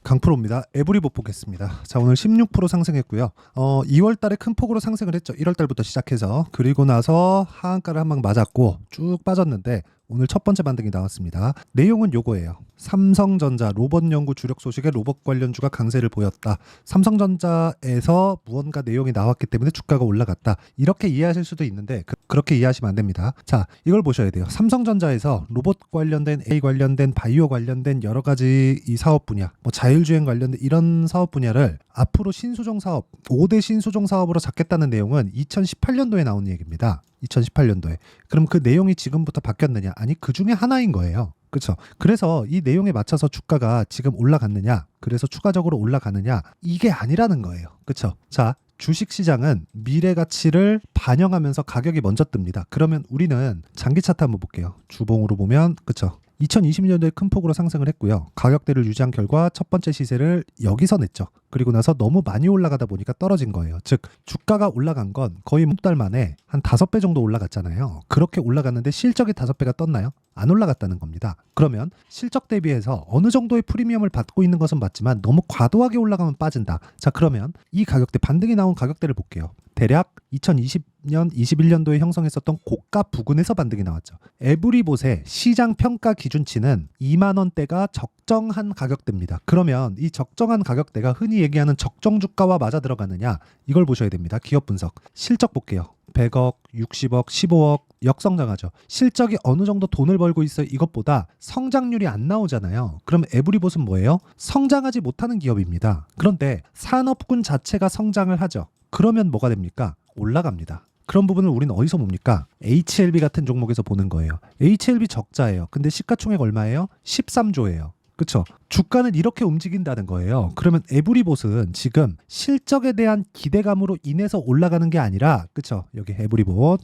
강프로입니다. 에브리봇 보겠습니다. 자, 오늘 16% 상승했고요. 2월 달에 큰 폭으로 상승을 했죠. 1월 달부터 시작해서. 그리고 나서 하한가를 한 방 맞았고 쭉 빠졌는데 오늘 첫 번째 반등이 나왔습니다. 내용은 요거예요. 삼성전자 로봇 연구 주력 소식에 로봇 관련주가 강세를 보였다. 삼성전자에서 무언가 내용이 나왔기 때문에 주가가 올라갔다. 이렇게 이해하실 수도 있는데 그렇게 이해하시면 안 됩니다. 자, 이걸 보셔야 돼요. 삼성전자에서 로봇 관련된 AI 관련된 바이오 관련된 여러 가지 이 사업 분야, 뭐 자율주행 관련된 이런 사업 분야를 앞으로 신수종 사업, 5대 신수종 사업으로 잡겠다는 내용은 2018년도에 나온 얘기입니다. 2018년도에. 그럼 그 내용이 지금부터 바뀌었느냐? 아니, 그 중에 하나인 거예요. 그렇죠. 그래서 이 내용에 맞춰서 주가가 지금 올라갔느냐, 그래서 추가적으로 올라가느냐, 이게 아니라는 거예요. 그렇죠. 자, 주식시장은 미래 가치를 반영하면서 가격이 먼저 뜹니다. 그러면 우리는 장기 차트 한번 볼게요. 주봉으로 보면 그렇죠. 2020년도에 큰 폭으로 상승을 했고요. 가격대를 유지한 결과 첫 번째 시세를 여기서 냈죠. 그리고 나서 너무 많이 올라가다 보니까 떨어진 거예요. 즉 주가가 올라간 건 거의 한 달 만에 한 5배 정도 올라갔잖아요. 그렇게 올라갔는데 실적이 5배가 떴나요? 안 올라갔다는 겁니다. 그러면 실적 대비해서 어느 정도의 프리미엄을 받고 있는 것은 맞지만 너무 과도하게 올라가면 빠진다. 자, 그러면 이 가격대, 반등이 나온 가격대를 볼게요. 대략 2020년, 21년도에 형성했었던 고가 부근에서 반등이 나왔죠. 에브리봇의 시장 평가 기준치는 2만 원대가 적정한 가격대입니다. 그러면 이 적정한 가격대가 흔히 얘기하는 적정 주가와 맞아 들어가느냐, 이걸 보셔야 됩니다. 기업 분석. 실적 볼게요. 100억, 60억, 15억 역성장하죠. 실적이 어느 정도 돈을 벌고 있어요. 이것보다 성장률이 안 나오잖아요. 그럼 에브리봇은 뭐예요? 성장하지 못하는 기업입니다. 그런데 산업군 자체가 성장을 하죠. 그러면 뭐가 됩니까? 올라갑니다. 그런 부분을 우리는 어디서 봅니까? HLB 같은 종목에서 보는 거예요. HLB 적자예요. 근데 시가총액 얼마예요? 13조예요. 그렇죠? 주가는 이렇게 움직인다는 거예요. 그러면 에브리봇은 지금 실적에 대한 기대감으로 인해서 올라가는 게 아니라, 그렇죠? 여기 에브리봇.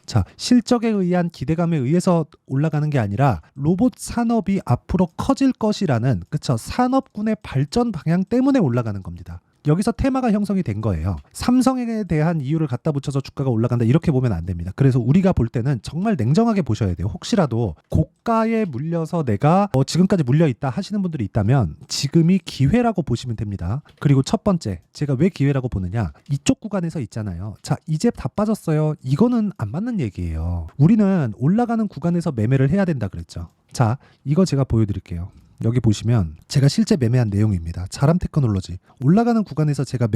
자, 실적에 의한 기대감에 의해서 올라가는 게 아니라 로봇 산업이 앞으로 커질 것이라는, 그렇죠? 산업군의 발전 방향 때문에 올라가는 겁니다. 여기서 테마가 형성이 된 거예요. 삼성에 대한 이유를 갖다 붙여서 주가가 올라간다, 이렇게 보면 안 됩니다. 그래서 우리가 볼 때는 정말 냉정하게 보셔야 돼요. 혹시라도 고가에 물려서 내가 지금까지 물려있다 하시는 분들이 있다면 지금이 기회라고 보시면 됩니다. 그리고 첫 번째, 제가 왜 기회라고 보느냐, 이쪽 구간에서 있잖아요. 자, 이제 다 빠졌어요. 이거는 안 맞는 얘기예요. 우리는 올라가는 구간에서 매매를 해야 된다 그랬죠. 자, 이거 제가 보여드릴게요. 여기 보시면 제가 실제 매매한 내용입니다. 자람 테크놀로지. 올라가는 구간에서 제가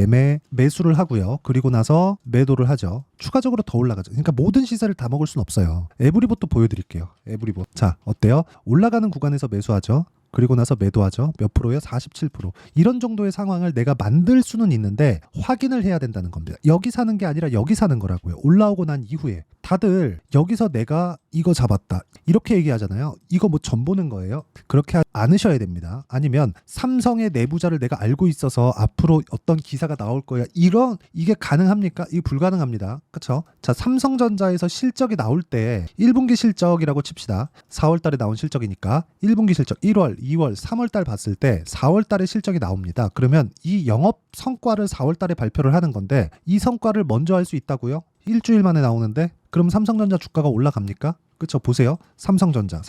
매수를 하고요. 그리고 나서 매도를 하죠. 추가적으로 더 올라가죠. 그러니까 모든 시세를 다 먹을 수는 없어요. 에브리봇도 보여드릴게요. 에브리봇. 자, 어때요? 올라가는 구간에서 매수하죠. 그리고 나서 매도하죠. 몇 프로요? 47%. 이런 정도의 상황을 내가 만들 수는 있는데 확인을 해야 된다는 겁니다. 여기 사는 게 아니라 여기 사는 거라고요. 올라오고 난 이후에. 다들 여기서 내가 이거 잡았다, 이렇게 얘기하잖아요. 이거 뭐 전 보는 거예요? 그렇게 않으셔야 됩니다. 아니면 삼성의 내부자를 내가 알고 있어서 앞으로 어떤 기사가 나올 거야, 이게 가능합니까? 이게 불가능합니다. 그렇죠? 자, 삼성전자에서 실적이 나올 때 1분기 실적이라고 칩시다. 4월 달에 나온 실적이니까 1분기 실적 1월, 2월, 3월 달 봤을 때 4월 달에 실적이 나옵니다. 그러면 이 영업 성과를 4월 달에 발표를 하는 건데 이 성과를 먼저 할 수 있다고요? 일주일 만에 나오는데? 그럼 삼성전자 주가가 올라갑니까? 그쵸? 보세요. 삼성전자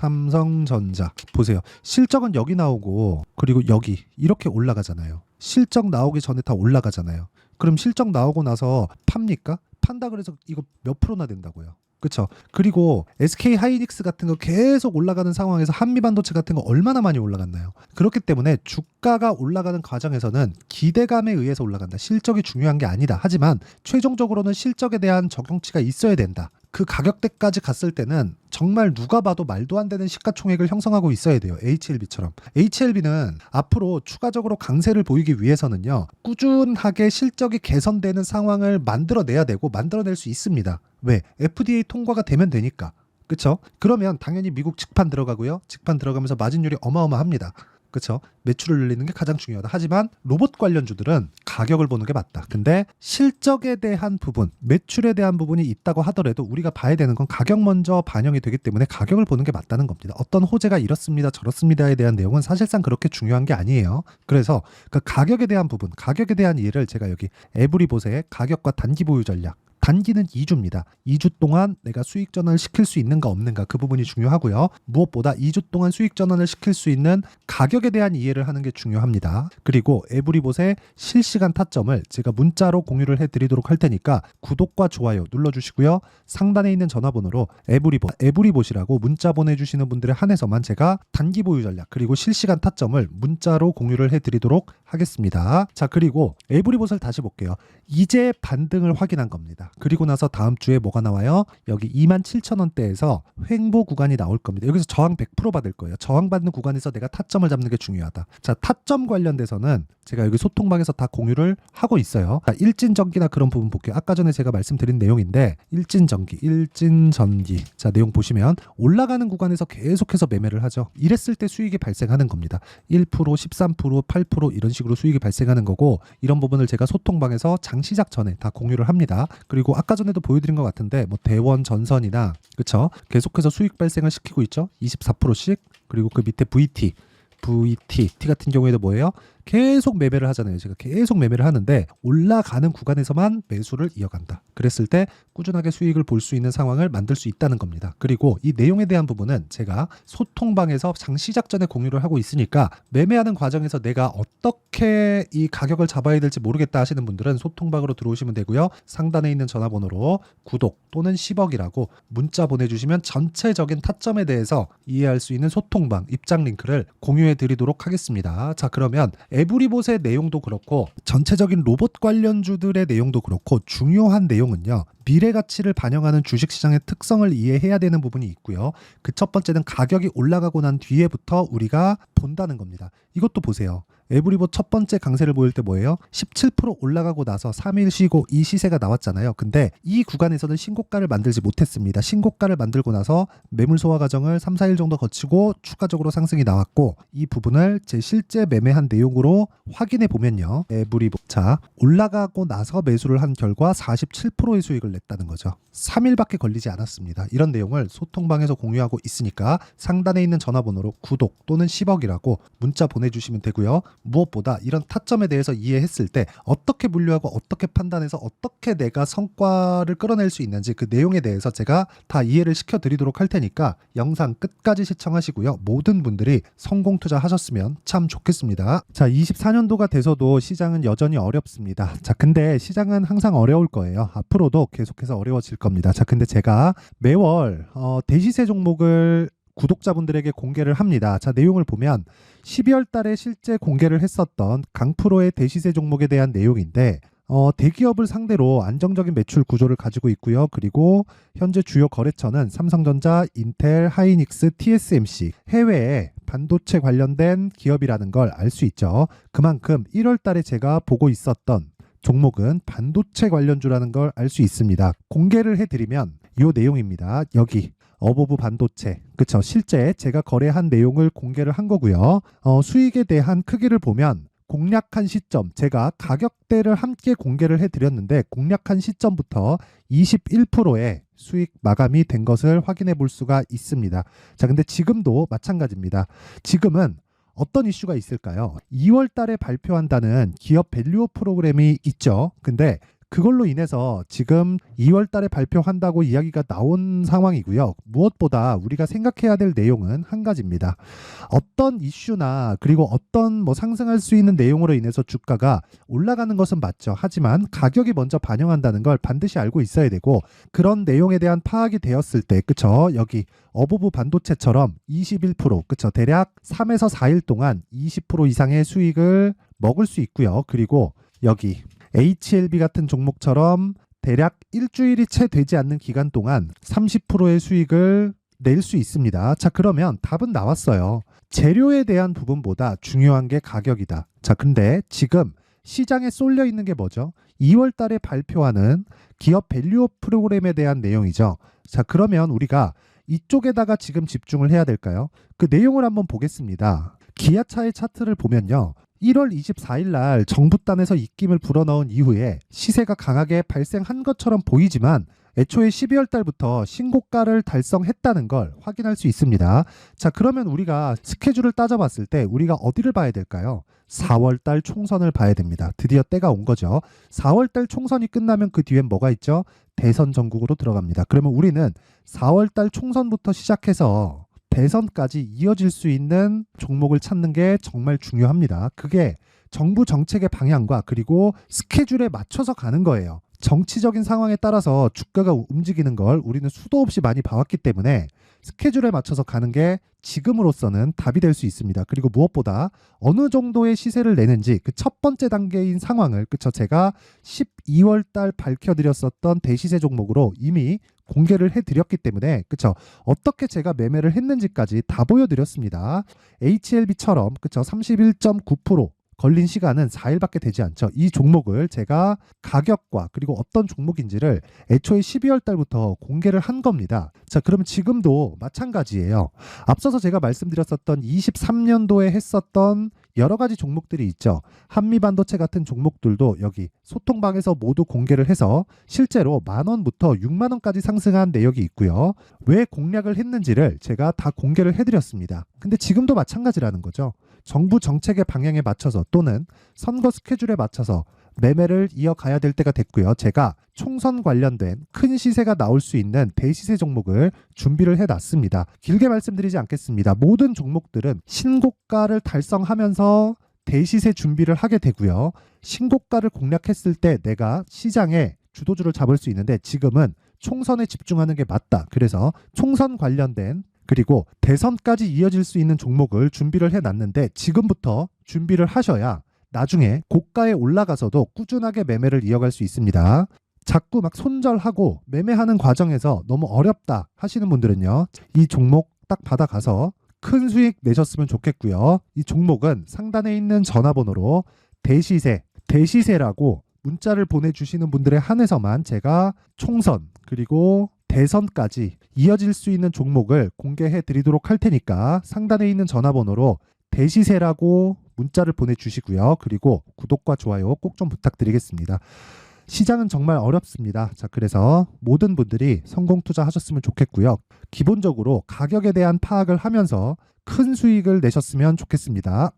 보세요. 실적은 여기 나오고 그리고 여기 이렇게 올라가잖아요. 실적 나오기 전에 다 올라가잖아요. 그럼 실적 나오고 나서 팝니까? 판다 그래서 이거 몇 프로나 된다고요? 그렇죠. 그리고 SK 하이닉스 같은 거 계속 올라가는 상황에서 한미반도체 같은 거 얼마나 많이 올라갔나요? 그렇기 때문에 주가가 올라가는 과정에서는 기대감에 의해서 올라간다. 실적이 중요한 게 아니다. 하지만 최종적으로는 실적에 대한 적용치가 있어야 된다. 그 가격대까지 갔을 때는 정말 누가 봐도 말도 안 되는 시가총액을 형성하고 있어야 돼요. HLB처럼. HLB는 앞으로 추가적으로 강세를 보이기 위해서는요, 꾸준하게 실적이 개선되는 상황을 만들어내야 되고 만들어낼 수 있습니다. 왜? FDA 통과가 되면 되니까. 그렇죠? 그러면 당연히 미국 직판 들어가고요. 직판 들어가면서 마진율이 어마어마합니다. 그렇죠? 매출을 늘리는 게 가장 중요하다. 하지만 로봇 관련주들은 가격을 보는 게 맞다. 근데 실적에 대한 부분, 매출에 대한 부분이 있다고 하더라도 우리가 봐야 되는 건 가격 먼저 반영이 되기 때문에 가격을 보는 게 맞다는 겁니다. 어떤 호재가 이렇습니다, 저렇습니다에 대한 내용은 사실상 그렇게 중요한 게 아니에요. 그래서 그 가격에 대한 부분, 가격에 대한 이해를 제가 여기 에브리봇의 가격과 단기 보유 전략, 단기는 2주입니다. 2주 동안 내가 수익 전환을 시킬 수 있는가 없는가 그 부분이 중요하고요. 무엇보다 2주 동안 수익 전환을 시킬 수 있는 가격에 대한 이해를 하는 게 중요합니다. 그리고 에브리봇의 실시간 타점을 제가 문자로 공유를 해드리도록 할 테니까 구독과 좋아요 눌러주시고요. 상단에 있는 전화번호로 에브리봇이라고 문자 보내주시는 분들에 한해서만 제가 단기 보유 전략 그리고 실시간 타점을 문자로 공유를 해드리도록 하겠습니다. 자, 그리고 에브리봇을 다시 볼게요. 이제 반등을 확인한 겁니다. 그리고 나서 다음 주에 뭐가 나와요? 여기 27,000원대에서 횡보 구간이 나올 겁니다. 여기서 저항 100% 받을 거예요. 저항받는 구간에서 내가 타점을 잡는 게 중요하다. 자, 타점 관련돼서는 제가 여기 소통방에서 다 공유를 하고 있어요. 자, 일진전기나 그런 부분 볼게요. 아까 전에 제가 말씀드린 내용인데 일진전기. 자, 내용 보시면 올라가는 구간에서 계속해서 매매를 하죠. 이랬을 때 수익이 발생하는 겁니다. 1%, 13%, 8% 이런 식으로 수익이 발생하는 거고 이런 부분을 제가 소통방에서 장 시작 전에 다 공유를 합니다. 그리고 아까 전에도 보여드린 것 같은데 뭐 대원 전선이나 그쵸? 계속해서 수익 발생을 시키고 있죠. 24%씩 그리고 그 밑에 VT T 같은 경우에도 뭐예요? 계속 매매를 하잖아요. 제가 계속 매매를 하는데 올라가는 구간에서만 매수를 이어간다. 그랬을 때 꾸준하게 수익을 볼 수 있는 상황을 만들 수 있다는 겁니다. 그리고 이 내용에 대한 부분은 제가 소통방에서 장 시작 전에 공유를 하고 있으니까 매매하는 과정에서 내가 어떻게 이 가격을 잡아야 될지 모르겠다 하시는 분들은 소통방으로 들어오시면 되고요. 상단에 있는 전화번호로 구독 또는 10억이라고 문자 보내주시면 전체적인 타점에 대해서 이해할 수 있는 소통방 입장 링크를 공유해 드리도록 하겠습니다. 자, 그러면 에브리봇의 내용도 그렇고 전체적인 로봇 관련주들의 내용도 그렇고 중요한 내용은요. 미래 가치를 반영하는 주식시장의 특성을 이해해야 되는 부분이 있고요. 그 첫 번째는 가격이 올라가고 난 뒤에부터 우리가 본다는 겁니다. 이것도 보세요. 에브리봇 첫 번째 강세를 보일 때 뭐예요? 17% 올라가고 나서 3일 쉬고 이 시세가 나왔잖아요. 근데 이 구간에서는 신고가를 만들지 못했습니다. 신고가를 만들고 나서 매물 소화 과정을 3, 4일 정도 거치고 추가적으로 상승이 나왔고 이 부분을 제 실제 매매한 내용으로 확인해 보면요. 에브리봇 자 올라가고 나서 매수를 한 결과 47%의 수익을 냈다는 거죠. 3일밖에 걸리지 않았습니다. 이런 내용을 소통방에서 공유하고 있으니까 상단에 있는 전화번호로 구독 또는 10억이라고 문자 보내주시면 되고요. 무엇보다 이런 타점에 대해서 이해했을 때 어떻게 분류하고 어떻게 판단해서 어떻게 내가 성과를 끌어낼 수 있는지 그 내용에 대해서 제가 다 이해를 시켜드리도록 할 테니까 영상 끝까지 시청하시고요. 모든 분들이 성공 투자하셨으면 참 좋겠습니다. 자, 24년도가 돼서도 시장은 여전히 어렵습니다. 자, 근데 시장은 항상 어려울 거예요. 앞으로도 계속해서 어려워질 겁니다. 자, 근데 제가 매월 대시세 종목을 구독자분들에게 공개를 합니다. 자, 내용을 보면 12월 달에 실제 공개를 했었던 강프로의 대시세 종목에 대한 내용인데 대기업을 상대로 안정적인 매출 구조를 가지고 있고요. 그리고 현재 주요 거래처는 삼성전자, 인텔, 하이닉스, TSMC 해외에 반도체 관련된 기업이라는 걸 알 수 있죠. 그만큼 1월 달에 제가 보고 있었던 종목은 반도체 관련주라는 걸 알 수 있습니다. 공개를 해드리면 이 내용입니다. 여기 어보브 반도체 그쵸? 실제 제가 거래한 내용을 공개를 한 거고요. 수익에 대한 크기를 보면 공략한 시점 제가 가격대를 함께 공개를 해드렸는데 공략한 시점부터 21%의 수익 마감이 된 것을 확인해 볼 수가 있습니다. 자, 근데 지금도 마찬가지입니다. 지금은 어떤 이슈가 있을까요? 2월 달에 발표한다는 기업 밸류업 프로그램이 있죠. 근데 그걸로 인해서 지금 2월 달에 발표한다고 이야기가 나온 상황이고요. 무엇보다 우리가 생각해야 될 내용은 한 가지입니다. 어떤 이슈나 그리고 어떤 뭐 상승할 수 있는 내용으로 인해서 주가가 올라가는 것은 맞죠. 하지만 가격이 먼저 반영한다는 걸 반드시 알고 있어야 되고 그런 내용에 대한 파악이 되었을 때 그쵸? 여기 어보브 반도체처럼 21% 그쵸? 대략 3에서 4일 동안 20% 이상의 수익을 먹을 수 있고요. 그리고 여기 HLB 같은 종목처럼 대략 일주일이 채 되지 않는 기간 동안 30%의 수익을 낼 수 있습니다. 자, 그러면 답은 나왔어요. 재료에 대한 부분보다 중요한 게 가격이다. 자, 근데 지금 시장에 쏠려 있는 게 뭐죠? 2월 달에 발표하는 기업 밸류업 프로그램에 대한 내용이죠. 자, 그러면 우리가 이쪽에다가 지금 집중을 해야 될까요? 그 내용을 한번 보겠습니다. 기아차의 차트를 보면요. 1월 24일 날 정부단에서 입김을 불어넣은 이후에 시세가 강하게 발생한 것처럼 보이지만 애초에 12월 달부터 신고가를 달성했다는 걸 확인할 수 있습니다. 자, 그러면 우리가 스케줄을 따져봤을 때 우리가 어디를 봐야 될까요? 4월 달 총선을 봐야 됩니다. 드디어 때가 온 거죠. 4월 달 총선이 끝나면 그 뒤엔 뭐가 있죠? 대선 전국으로 들어갑니다. 그러면 우리는 4월 달 총선부터 시작해서 대선까지 이어질 수 있는 종목을 찾는 게 정말 중요합니다. 그게 정부 정책의 방향과 그리고 스케줄에 맞춰서 가는 거예요. 정치적인 상황에 따라서 주가가 움직이는 걸 우리는 수도 없이 많이 봐왔기 때문에 스케줄에 맞춰서 가는 게 지금으로서는 답이 될 수 있습니다. 그리고 무엇보다 어느 정도의 시세를 내는지 그 첫 번째 단계인 상황을 그쵸 제가 12월 달 밝혀드렸었던 대시세 종목으로 이미 공개를 해드렸기 때문에 그쵸 어떻게 제가 매매를 했는지까지 다 보여드렸습니다. HLB처럼 그쵸 31.9% 걸린 시간은 4일밖에 되지 않죠. 이 종목을 제가 가격과 그리고 어떤 종목인지를 애초에 12월 달부터 공개를 한 겁니다. 자, 그러면 지금도 마찬가지예요. 앞서서 제가 말씀드렸었던 23년도에 했었던 여러 가지 종목들이 있죠. 한미반도체 같은 종목들도 여기 소통방에서 모두 공개를 해서 실제로 10,000원부터 60,000원까지 상승한 내역이 있고요. 왜 공략을 했는지를 제가 다 공개를 해드렸습니다. 근데 지금도 마찬가지라는 거죠. 정부 정책의 방향에 맞춰서 또는 선거 스케줄에 맞춰서 매매를 이어가야 될 때가 됐고요. 제가 총선 관련된 큰 시세가 나올 수 있는 대시세 종목을 준비를 해놨습니다. 길게 말씀드리지 않겠습니다. 모든 종목들은 신고가를 달성하면서 대시세 준비를 하게 되고요. 신고가를 공략했을 때 내가 시장에 주도주를 잡을 수 있는데 지금은 총선에 집중하는 게 맞다. 그래서 총선 관련된 그리고 대선까지 이어질 수 있는 종목을 준비를 해놨는데 지금부터 준비를 하셔야 나중에 고가에 올라가서도 꾸준하게 매매를 이어갈 수 있습니다. 자꾸 막 손절하고 매매하는 과정에서 너무 어렵다 하시는 분들은요. 이 종목 딱 받아가서 큰 수익 내셨으면 좋겠고요. 이 종목은 상단에 있는 전화번호로 대시세라고 문자를 보내주시는 분들에 한해서만 제가 총선 그리고 대선까지 이어질 수 있는 종목을 공개해 드리도록 할 테니까 상단에 있는 전화번호로 대시세라고 문자를 보내주시고요. 그리고 구독과 좋아요 꼭 좀 부탁드리겠습니다. 시장은 정말 어렵습니다. 자, 그래서 모든 분들이 성공 투자하셨으면 좋겠고요. 기본적으로 가격에 대한 파악을 하면서 큰 수익을 내셨으면 좋겠습니다.